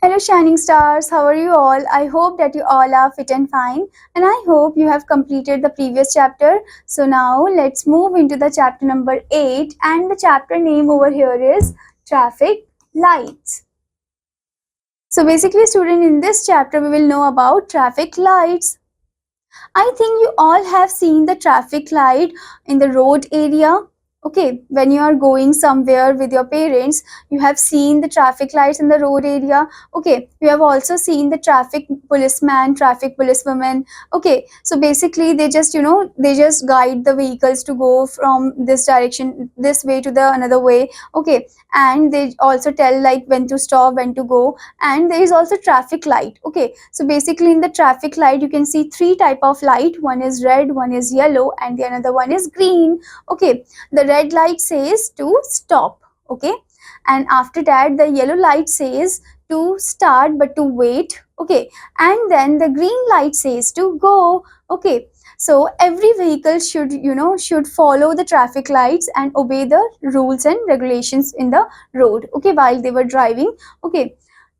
Hello, Shining Stars. How are you all? I hope that you all are fit and fine, and I hope you have completed the previous chapter. So, now let's move into the chapter number 8, and the chapter name over here is Traffic Lights. So, basically, student, in this chapter, we will know about traffic lights. I think you all have seen the traffic light in the road area. Okay, when you are going somewhere with your parents, you have seen the traffic lights in the road area. Okay, you have also seen the traffic policeman, traffic policewoman. Okay, so basically they just they just guide the vehicles to go from this direction, this way to the another way. Okay, and they also tell like when to stop, when to go, and there is also traffic light. Okay, so basically in the traffic light you can see three type of light. One is red, one is yellow, and the another one is green. Okay, the red light says to stop. Okay, and after that the yellow light says to start but to wait. Okay, and then the green light says to go. Okay, so every vehicle should follow the traffic lights and obey the rules and regulations in the road. Okay, while they were driving. Okay,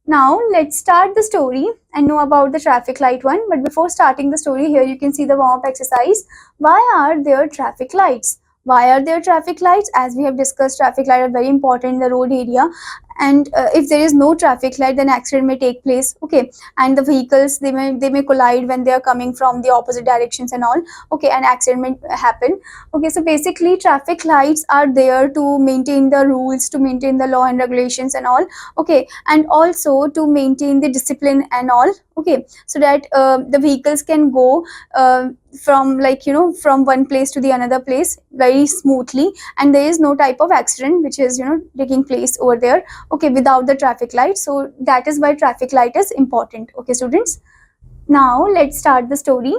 now let's start the story and know about the traffic light one. But before starting the story, here you can see the warm-up exercise. Why are there traffic lights? Why are there traffic lights? As we have discussed, traffic lights are very important in the road area, and if there is no traffic light, then accident may take place. Okay, and the vehicles they may collide when they are coming from the opposite directions and all. Okay, and accident may happen. Okay, so basically traffic lights are there to maintain the rules, to maintain the law and regulations and all. Okay, and also to maintain the discipline and all. Okay, so that the vehicles can go from from one place to the another place very smoothly, and there is no type of accident which is taking place over there. Okay, without the traffic light. So that is why traffic light is important. Okay, students, now let's start the story.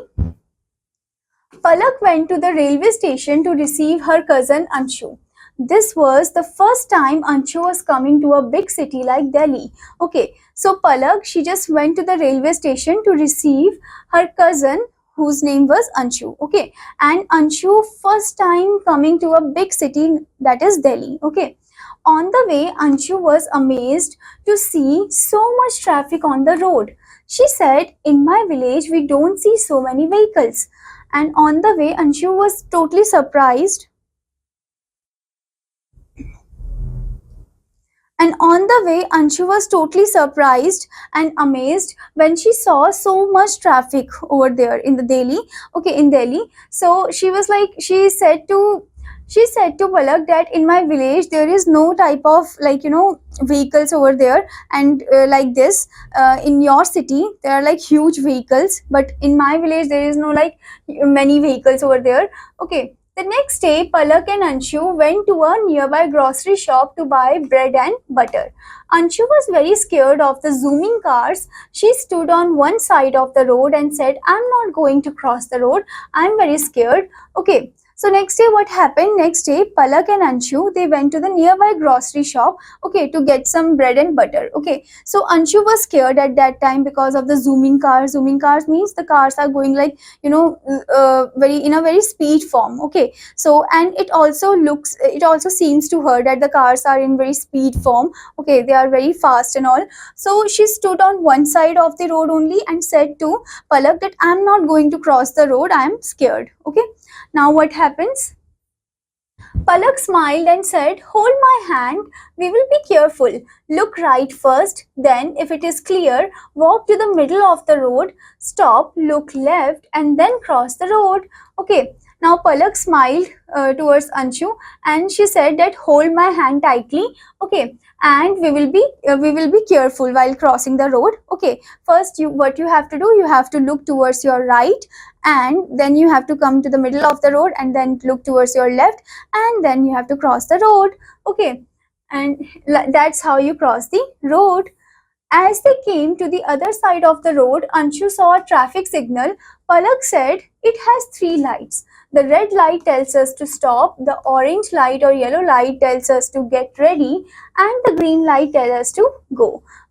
Palak went to the railway station to receive her cousin Anshu. This was the first time Anshu was coming to a big city like Delhi. Okay, so Palak, she just went to the railway station to receive her cousin whose name was Anshu. Okay, and Anshu first time coming to a big city, that is Delhi. Okay, on the way Anshu was amazed to see so much traffic on the road. She said, "In my village we don't see so many vehicles." And on the way Anshu was totally surprised. And on the way, Anshu was totally surprised and amazed when she saw so much traffic over there in the Delhi. Okay, in Delhi. So she was like, she said to Palak that in my village there is no type of vehicles over there, and like this in your city there are like huge vehicles, but in my village there is no like many vehicles over there. Okay, the next day, Palak and Anshu went to a nearby grocery shop to buy bread and butter. Anshu was very scared of the zooming cars. She stood on one side of the road and said, "I'm not going to cross the road. I'm very scared." Okay. So next day what happened? Next day Palak and Anshu, they went to the nearby grocery shop, okay, to get some bread and butter. Okay, so Anshu was scared at that time because of the zooming cars. Zooming cars means the cars are going like very in a very speed form. Okay, so and it also seems to her that the cars are in very speed form. Okay, they are very fast and all. So she stood on one side of the road only and said to Palak that I'm not going to cross the road, I am scared. Okay, now what happens? Palak smiled and said, "Hold my hand. We will be careful. Look right first. Then, if it is clear, walk to the middle of the road. Stop, look left, and then cross the road." Okay. Now Palak smiled towards Anshu, and she said that hold my hand tightly. Okay, and we will be careful while crossing the road. Okay. First, what you have to do, you have to look towards your right, and then you have to come to the middle of the road, and then look towards your left, and then you have to cross the road. Okay, and that's how you cross the road. As they came to the other side of the road, Anshu saw a traffic signal. Palak said, "It has three lights. The red light tells us to stop, the orange light or yellow light tells us to get ready, and the green light tells us to go."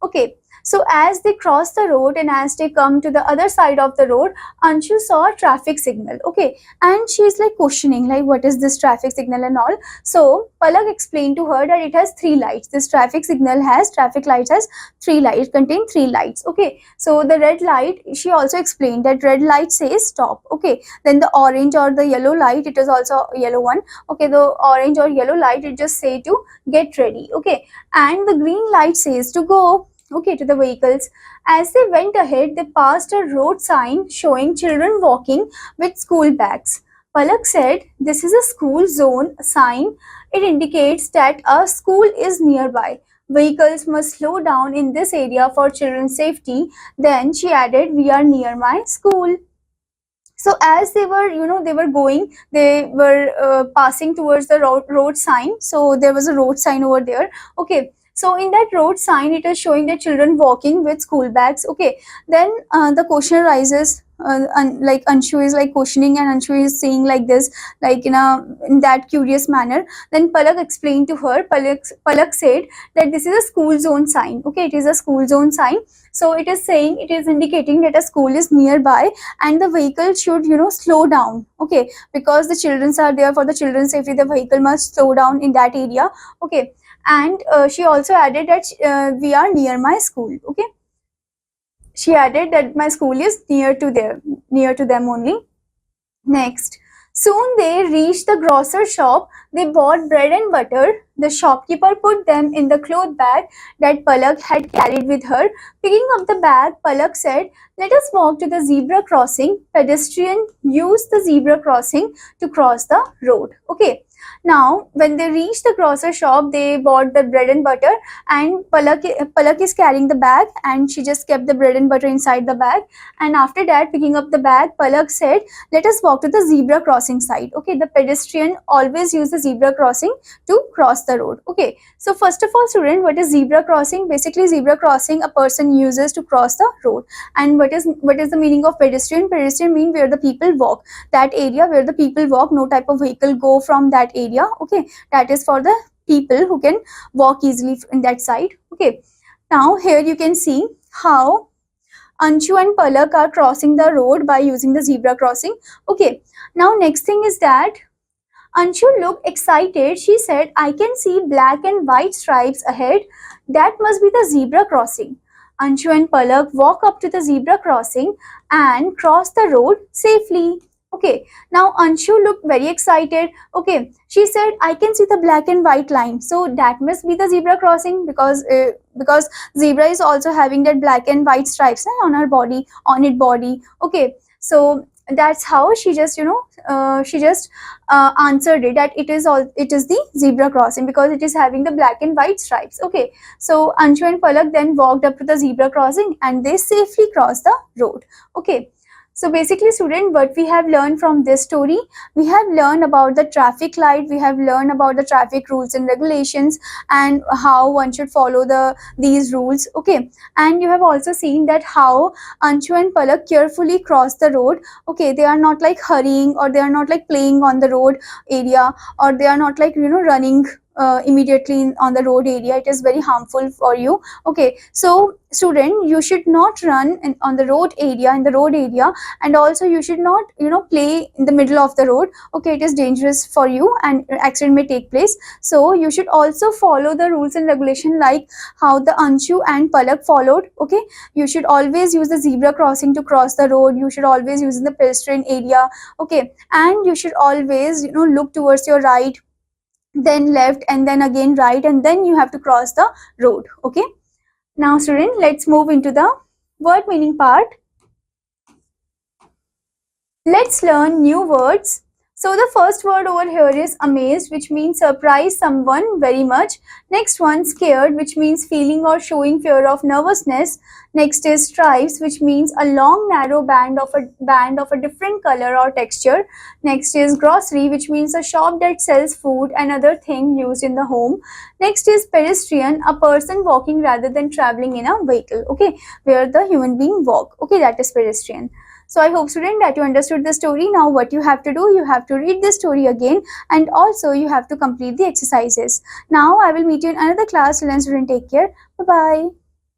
Okay, So as they cross the road and as they come to the other side of the road, Anshu saw a traffic signal. Okay, and she's like questioning, like, what is this traffic signal and all. So Palak explained to her that it has three lights. This traffic lights has three lights. It contains three lights. Okay, so the red light, she also explained that red light says stop. Okay, then the orange or the yellow light, it is also a yellow one. Okay, the orange or yellow light, it just say to get ready. Okay, and the green light says to go. Okay, to the vehicles. As they went ahead, they passed a road sign showing children walking with school bags. Palak said, "This is a school zone sign. It indicates that a school is nearby. Vehicles must slow down in this area for children's safety." Then she added, "We are near my school." So as they were, they were going, they were passing towards the road sign. So there was a road sign over there. Okay, so in that road sign, it is showing the children walking with school bags. Okay, then the question arises, like Anshu is like questioning and Anshu is saying like this, like in that curious manner. Then Palak explained to her. Palak said that this is a school zone sign. Okay, it is a school zone sign. So it is saying, it is indicating that a school is nearby and the vehicle should slow down. Okay, because the children are there, for the children's safety the vehicle must slow down in that area. Okay, and she also added that we are near my school. Okay, she added that my school is near to them only. Next, soon they reached the grocer shop. They bought bread and butter. The shopkeeper put them in the cloth bag that Palak had carried with her. Picking up the bag, Palak said, "Let us walk to the zebra crossing." Pedestrian use the zebra crossing to cross the road. Okay. Now, when they reached the grocer shop, they bought the bread and butter, and Palak is carrying the bag, and she just kept the bread and butter inside the bag. And after that, picking up the bag, Palak said, "Let us walk to the zebra crossing side." Okay, the pedestrian always use the zebra crossing to cross the road. Okay, so first of all, student, what is zebra crossing? Basically, zebra crossing a person uses to cross the road. And what is the meaning of pedestrian? Pedestrian mean where the people walk. That area where the people walk, no type of vehicle go from that area. Okay, that is for the people who can walk easily in that side. Okay, now here you can see how Anshu and Palak are crossing the road by using the zebra crossing. Okay, now next thing is that Anshu looked excited. She said, "I can see black and white stripes ahead. That must be the zebra crossing." Anshu and Palak walk up to the zebra crossing and cross the road safely. Okay, now Anshu looked very excited. Okay, she said, "I can see the black and white line." So that must be the zebra crossing, because zebra is also having that black and white stripes on her body, on its body. Okay, so that's how she just answered it, that it is the zebra crossing because it is having the black and white stripes. Okay, so Anshu and Palak then walked up to the zebra crossing and they safely crossed the road. Okay, so basically, student, what we have learned from this story, we have learned about the traffic light, we have learned about the traffic rules and regulations and how one should follow these rules. Okay, and you have also seen that how Anshu and Palak carefully cross the road. Okay, they are not like hurrying, or they are not like playing on the road area, or they are not like running immediately on the road area. It is very harmful for you. Okay, so student, you should not run on the road area, and also you should not play in the middle of the road. Okay, it is dangerous for you and accident may take place. So you should also follow the rules and regulation like how the Anshu and Palak followed. Okay, you should always use the zebra crossing to cross the road. You should always use the pedestrian area. Okay, and you should always look towards your right, then left, and then again right, and then you have to cross the road. Okay, now student, let's move into the word meaning part. Let's learn new words. So the first word over here is amazed, which means surprise someone very much. Next one, scared, which means feeling or showing fear of nervousness. Next is stripes, which means a long narrow band of a different color or texture. Next is grocery, which means a shop that sells food and other things used in the home. Next is pedestrian, a person walking rather than traveling in a vehicle. Okay, where the human being walk. Okay, that is pedestrian. So I hope, student, that you understood the story. Now what you have to do, you have to read the story again, and also you have to complete the exercises. Now I will meet you in another class. Till then, student, take care. Bye-bye.